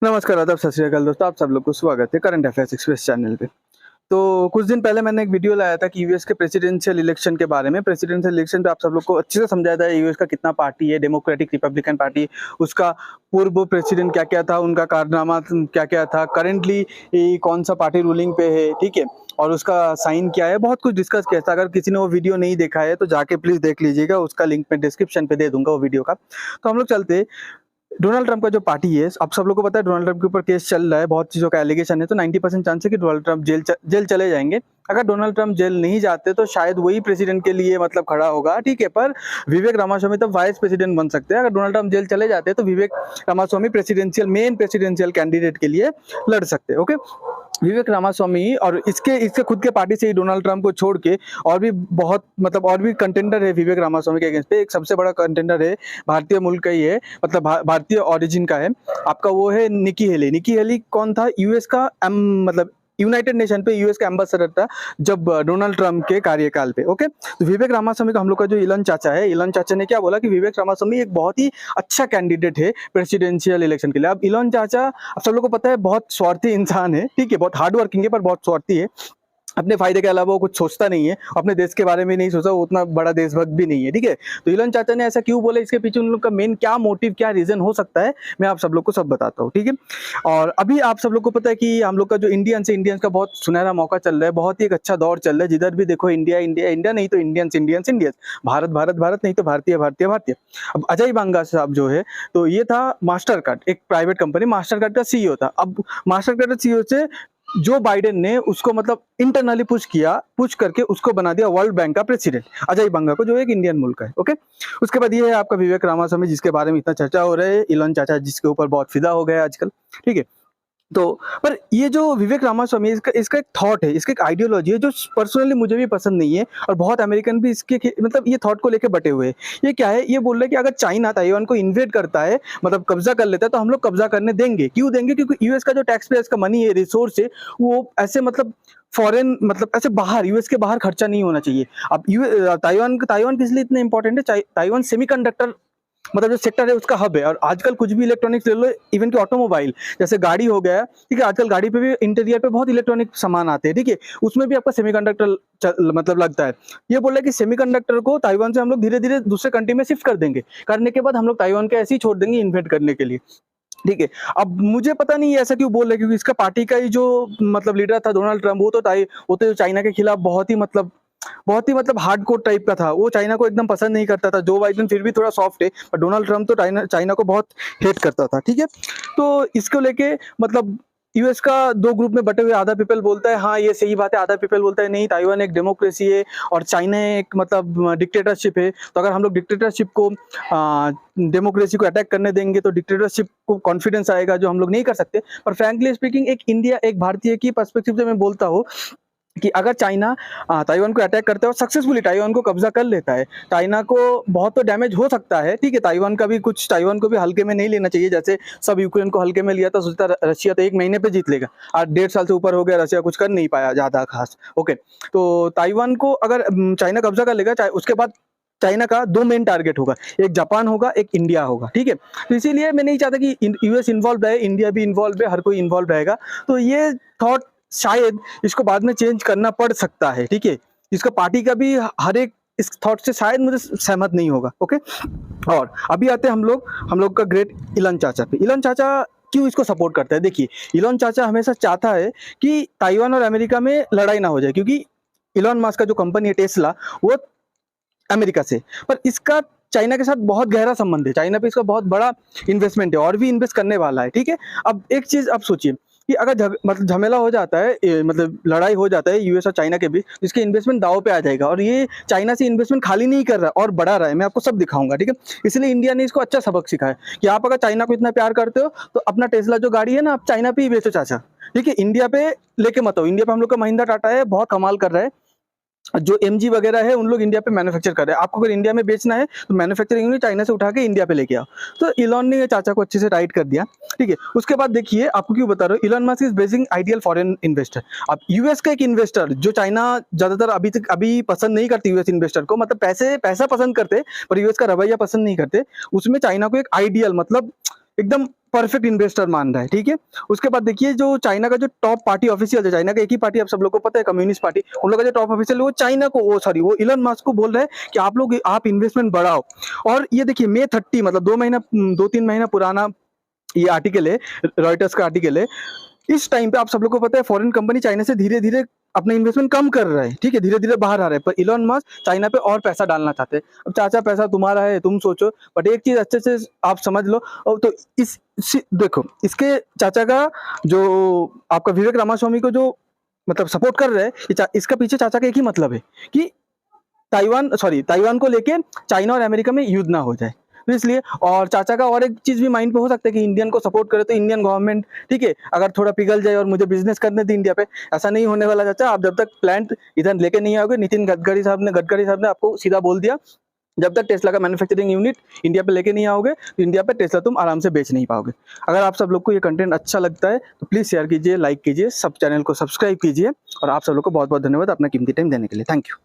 नमस्कार, आदाब, सत श्री अकाल दोस्तों, आप सब लोग को स्वागत है करंट अफेयर्स एक्सप्रेस चैनल पे। तो कुछ दिन पहले मैंने एक वीडियो लाया था कि यूएस के प्रेसिडेंशियल इलेक्शन के बारे में। प्रेसिडेंशियल इलेक्शन पे आप सब लोग को अच्छे से समझाया था यूएस का कितना पार्टी है, डेमोक्रेटिक, रिपब्लिकन पार्टी, उसका पूर्व प्रेसिडेंट क्या-क्या था, उनका कारनामा क्या-क्या था, करंटली कौन-सा पार्टी रूलिंग पे है, ठीक है? और उसका साइन क्या है, बहुत कुछ डिस्कस किया था। अगर किसी ने वो वीडियो नहीं देखा है तो जाके प्लीज़ देख लीजिएगा, उसका लिंक मैं डिस्क्रिप्शन पे दे दूँगा वो वीडियो का। तो हम लोग चलते डोनाल्ड ट्रंप का जो पार्टी है, आप सब लोग को पता है डोनाल्ड ट्रंप के ऊपर केस चल रहा है, बहुत चीज़ों का एलिगेशन है, तो 90% चांस है कि डोनाल्ड ट्रंप जेल चले जाएँगे। अगर डोनाल्ड ट्रंप जेल नहीं जाते तो शायद वही प्रेसिडेंट के लिए मतलब खड़ा होगा, ठीक है? पर विवेक रामास्वामी तो वाइस प्रेसिडेंट बन सकते हैं। अगर डोनाल्ड ट्रंप जेल चले जाते हैं तो विवेक रामास्वामी मेन प्रेसिडेंशियल कैंडिडेट के लिए लड़ सकते हैं, ओके? विवेक रामास्वामी और इसके इसके खुद के पार्टी से ही डोनाल्ड ट्रंप को छोड़ के और भी बहुत मतलब और भी कंटेंडर है विवेक रामास्वामी के अगेंस्ट पे। एक सबसे बड़ा कंटेंडर है, भारतीय मूल का ही है, मतलब भारतीय ओरिजिन का है। आपका वो है निकी हेली। निकी हेली कौन था? यूएस का मतलब यूनाइटेड नेशन पे यूएस का एम्बेसडर था जब डोनाल्ड ट्रंप के कार्यकाल पे, ओके? तो विवेक रामास्वामी का हम लोग का जो इलन चाचा है, इलन चाचा ने क्या बोला कि विवेक रामास्वामी एक बहुत ही अच्छा कैंडिडेट है प्रेसिडेंशियल इलेक्शन के लिए। अब इलन चाचा आप सब लोग को पता है बहुत स्वार्थी इंसान है, ठीक है? बहुत हार्ड वर्किंग है पर बहुत स्वार्थी है। अपने फायदे के अलावा वो कुछ सोचता नहीं है, अपने देश के बारे में नहीं सोचा, वो उतना बड़ा देशभक्त भी नहीं है, ठीक है? तो इलन चाचा ने ऐसा क्यों बोला, इसके पीछे उन लोग का मेन क्या मोटिव, क्या रीजन हो सकता है, मैं आप सब लोग को सब बताता हूँ, ठीक है? और अभी आप सब लोग को पता है कि हम लोग का जो इंडियंस का बहुत सुनहरा मौका चल रहा है, बहुत ही एक अच्छा दौर चल रहा है, जिधर भी देखो इंडिया इंडिया इंडिया, नहीं तो इंडियंस, भारत भारत भारत, नहीं तो भारतीय भारतीय भारतीय। अब अजय बांगा साहब जो है, तो ये था मास्टर कार्ड, एक प्राइवेट कंपनी मास्टर कार्ड का सीईओ था। अब मास्टर कार्ड का सीईओ से जो बाइडेन ने उसको मतलब इंटरनली पुश करके उसको बना दिया वर्ल्ड बैंक का प्रेसिडेंट, अजय बंगा को, जो एक इंडियन मुल्क का है, ओके? उसके बाद ये है आपका विवेक रामास्वामी, जिसके बारे में इतना चर्चा हो रहा है, इलन चाचा जिसके ऊपर बहुत फिदा हो गया आजकल, ठीक है? तो पर ये जो विवेक रामास्वामी है, इसका एक थॉट है, इसका एक आइडियोलॉजी है जो पर्सनली मुझे भी पसंद नहीं है, और बहुत अमेरिकन भी इसके मतलब ये थॉट को लेके बटे हुए हैं। ये क्या है? ये बोल रहा है कि अगर चाइना ताइवान को इन्वेड करता है, मतलब कब्जा कर लेता है, तो हम लोग कब्जा करने देंगे। क्यों देंगे? क्योंकि यूएस का जो टैक्स पेयर्स का मनी है, रिसोर्स है, वो ऐसे मतलब फॉरेन मतलब ऐसे बाहर, यूएस के बाहर खर्चा नहीं होना चाहिए। अब ताइवान किस लिए इतना इंपॉर्टेंट है? ताइवान सेमीकंडक्टर मतलब जो सेक्टर है उसका हब है, और आजकल कुछ भी इलेक्ट्रॉनिक्स ले लो, इवन कि ऑटोमोबाइल जैसे गाड़ी हो गया, ठीक है? आजकल गाड़ी पे भी इंटीरियर पे बहुत इलेक्ट्रॉनिक सामान आते हैं, ठीक है? उसमें भी आपका सेमीकंडक्टर मतलब लगता है। ये बोल रहा है कि सेमीकंडक्टर को ताइवान से हम लोग धीरे धीरे दूसरे कंट्री में शिफ्ट कर देंगे, करने के बाद हम लोग ताइवान के ऐसे ही छोड़ देंगे इन्वेट करने के लिए, ठीक है? अब मुझे पता नहीं ऐसा क्यों बोल रहे, क्योंकि इसका पार्टी का ही जो मतलब लीडर था डोनाल्ड ट्रंप, वो तो चाइना के खिलाफ बहुत ही मतलब हार्डकोर टाइप का था। वो चाइना को एकदम पसंद नहीं करता था। जो बाइडेन फिर भी थोड़ा सॉफ्ट है, पर डोनाल्ड ट्रंप तो चाइना को बहुत हेट करता था, ठीक है? तो इसको लेके मतलब यूएस का दो ग्रुप में बटे हुए, आधा पीपल बोलता है हाँ ये सही बात है, आधा पीपल बोलता है नहीं, ताइवान एक डेमोक्रेसी है और चाइना एक मतलब डिक्टेटरशिप है। तो अगर हम लोग डिक्टेटरशिप को डेमोक्रेसी को अटैक करने देंगे तो डिक्टेटरशिप को कॉन्फिडेंस आएगा, जो हम लोग नहीं कर सकते। पर फ्रैंकली स्पीकिंग, एक भारतीय की पर्सपेक्टिव से मैं बोलता हूँ कि अगर चाइना ताइवान को अटैक करता है और सक्सेसफुली ताइवान को कब्जा कर लेता है, चाइना को बहुत तो डैमेज हो सकता है, ठीक है? ताइवान को भी हल्के में नहीं लेना चाहिए, जैसे सब यूक्रेन को हल्के में लिया था, सोचता रशिया तो 1 महीने पे जीत लेगा, आज 1.5 साल से ऊपर हो गया, रशिया कुछ कर नहीं पाया ज़्यादा खास, ओके? तो ताइवान को अगर चाइना कब्जा कर लेगा, उसके बाद चाइना का 2 मेन टारगेट होगा, एक जापान होगा, एक इंडिया होगा, ठीक है? तो इसीलिए मैं नहीं चाहता कि यूएस इन्वॉल्व रहे, इंडिया भी इन्वॉल्व रहे, हर कोई इन्वॉल्व रहेगा। तो ये थॉट शायद इसको बाद में चेंज करना पड़ सकता है, ठीक है? इसका पार्टी का भी हर एक इस थॉट से शायद मुझे सहमत नहीं होगा, ओके? और अभी आते हैं हम लोग का ग्रेट इलन चाचा पे। इलन चाचा क्यों इसको सपोर्ट करता है? देखिए, इलन चाचा हमेशा चाहता है कि ताइवान और अमेरिका में लड़ाई ना हो जाए, क्योंकि इलॉन मस्क का जो कंपनी है टेस्ला, वो अमेरिका से, पर इसका चाइना के साथ बहुत गहरा संबंध है। चाइना पे इसका बहुत बड़ा इन्वेस्टमेंट है और भी इन्वेस्ट करने वाला है, ठीक है? अब एक चीज आप सोचिए कि अगर मतलब झमेला हो जाता है, मतलब लड़ाई हो जाता है यूएस और चाइना के बीच, तो इसके इन्वेस्टमेंट दाव पे आ जाएगा, और ये चाइना से इन्वेस्टमेंट खाली नहीं कर रहा और बढ़ा रहा है। मैं आपको सब दिखाऊंगा, ठीक है? इसलिए इंडिया ने इसको अच्छा सबक सिखाया कि आप अगर चाइना को इतना प्यार करते हो तो अपना टेस्ला जो गाड़ी है ना, आप चाइना पे ही बेचो चाचा, ठीक है? इंडिया पे लेके मत आओ। इंडिया पे हम लोग का महिंद्रा टाटा है, बहुत कमाल कर रहा है। जो एमजी वगैरह है उन लोग इंडिया पे मैन्युफैक्चर कर रहे हैं। आपको अगर इंडिया में बेचना है तो मैन्युफैक्चरिंग यूनिट चाइना से उठा के इंडिया पे लेके आओ। तो इलॉन ने ये चाचा को अच्छे से राइट कर दिया, ठीक है? उसके बाद देखिए, आपको क्यों बता रहा हूँ, Elon Musk is basin ideal foreign investor. अब यूएस का एक इन्वेस्टर, जो चाइना ज्यादातर अभी पसंद नहीं करती यूएस इन्वेस्टर को, मतलब पैसा पसंद करते पर यूएस का रवैया पसंद नहीं करते, उसमें चाइना को एक आइडियल मतलब एकदम परफेक्ट इन्वेस्टर मान रहा है, ठीक है। उसके बाद देखिए जो चाइना का जो टॉप पार्टी ऑफिशियल है, चाइना का एक ही पार्टी आप सब लोग को पता है, कम्युनिस्ट पार्टी, उन लोग का जो टॉप ऑफिशियल है वो चाइना को वो इलन मस्क को बोल रहे हैं कि आप इन्वेस्टमेंट बढ़ाओ। और ये देखिए May 30 मतलब 2-3 महीना पुराना ये आर्टिकल है, रॉयटर्स का आर्टिकल है। इस टाइम पे आप सब लोग को पता है फॉरेन कंपनी चाइना से धीरे धीरे अपना इन्वेस्टमेंट कम कर रहा है, ठीक है, धीरे धीरे बाहर आ रहा है, पर इलॉन मस्क चाइना पे और पैसा डालना चाहते हैं। अब चाचा पैसा तुम्हारा है, तुम सोचो, बट एक चीज अच्छे से आप समझ लो। और तो देखो इसके चाचा का जो आपका विवेक रामास्वामी को जो मतलब सपोर्ट कर रहे हैं, इसका पीछे चाचा का एक ही मतलब है कि ताइवान को लेके चाइना और अमेरिका में युद्ध ना हो जाए, तो इसलिए। और चाचा का और एक चीज भी माइंड पे हो सकता है कि इंडियन को सपोर्ट करे तो इंडियन गवर्नमेंट, ठीक है, अगर थोड़ा पिघल जाए और मुझे बिजनेस करने दे इंडिया पे, ऐसा नहीं होने वाला चाचा। आप जब तक प्लांट इधर लेके नहीं आओगे, गडकरी साहब ने आपको सीधा बोल दिया, जब तक टेस्ला का मैन्युफैक्चरिंग यूनिट इंडिया पे लेके नहीं आओगे तो इंडिया पे टेस्ला तुम आराम से बेच नहीं पाओगे। अगर आप सब लोग को ये कंटेंट अच्छा लगता है तो प्लीज शेयर कीजिए, लाइक कीजिए, सब चैनल को सब्सक्राइब कीजिए, और आप सब लोग को बहुत बहुत धन्यवाद अपना कीमती टाइम देने के लिए। Thank you.